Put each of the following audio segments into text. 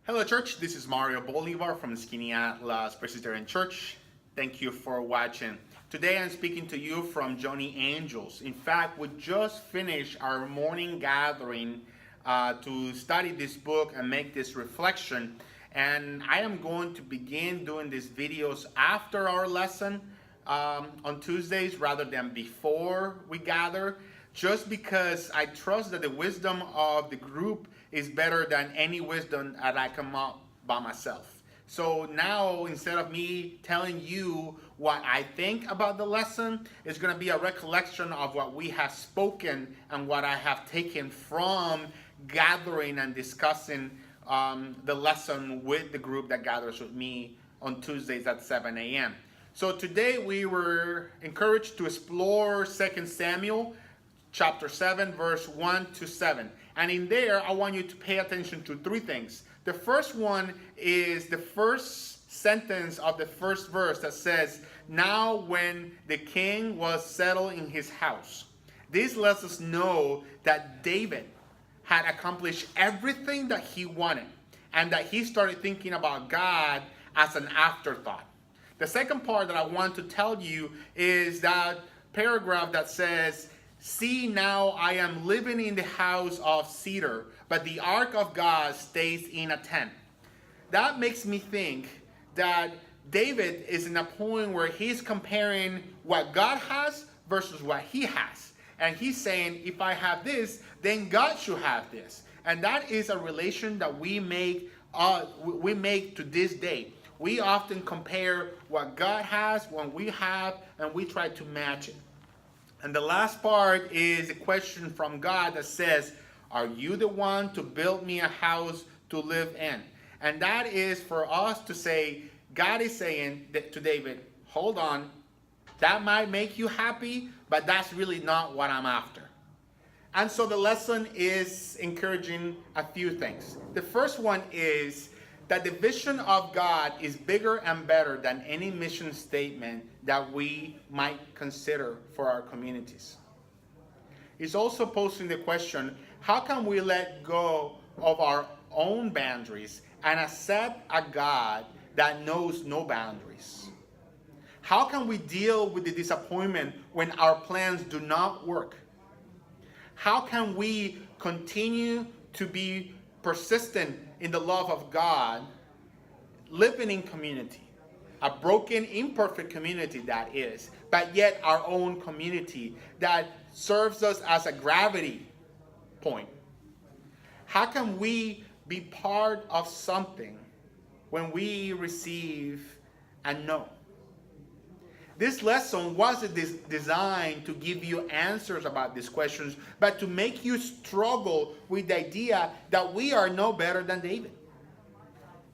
Hello church, this is Mario Bolivar from Skaneateles Presbyterian Church. Thank you for watching. Today I'm speaking to you from Johnny Angels. In fact, we just finished our morning gathering to study this book and make this reflection. And I am going to begin doing these videos after our lesson on Tuesdays rather than before we gather, just because I trust that the wisdom of the group is better than any wisdom that I come up by myself. So now, instead of me telling you what I think about the lesson, it's going to be a recollection of what we have spoken and what I have taken from gathering and discussing the lesson with the group that gathers with me on Tuesdays at 7 a.m. So today we were encouraged to explore 2 Samuel chapter 7, verse 1 to 7. And in there, I want you to pay attention to three things. The first one is the first sentence of the first verse that says, "Now when the king was settled in his house." This lets us know that David had accomplished everything that he wanted and that he started thinking about God as an afterthought. The second part that I want to tell you is that paragraph that says, "See, now I am living in the house of cedar, but the ark of God stays in a tent." That makes me think that David is in a point where he's comparing what God has versus what he has. And he's saying, if I have this, then God should have this. And that is a relation that we make to this day. We often compare what God has, what we have, and we try to match it. And the last part is a question from God that says, "Are you the one to build me a house to live in?" And that is for us to say, God is saying to David, hold on, that might make you happy, but that's really not what I'm after. And so the lesson is encouraging a few things. The first one is that the vision of God is bigger and better than any mission statement that we might consider for our communities. It's also posing the question, how can we let go of our own boundaries and accept a God that knows no boundaries? How can we deal with the disappointment when our plans do not work? How can we continue to be persistent in the love of God, living in community, a broken, imperfect community that is, but yet our own community that serves us as a gravity point? How can we be part of something when we receive a no? This lesson wasn't designed to give you answers about these questions, but to make you struggle with the idea that we are no better than David.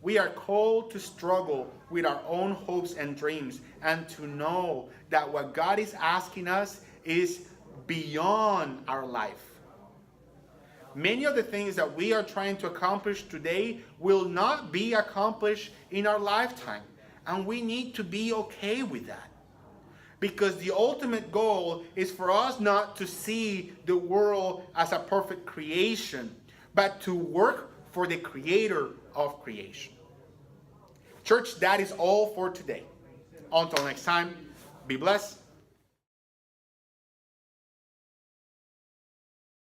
We are called to struggle with our own hopes and dreams and to know that what God is asking us is beyond our life. Many of the things that we are trying to accomplish today will not be accomplished in our lifetime, and we need to be okay with that. Because the ultimate goal is for us not to see the world as a perfect creation, but to work for the creator of creation. Church, that is all for today. Until next time, be blessed.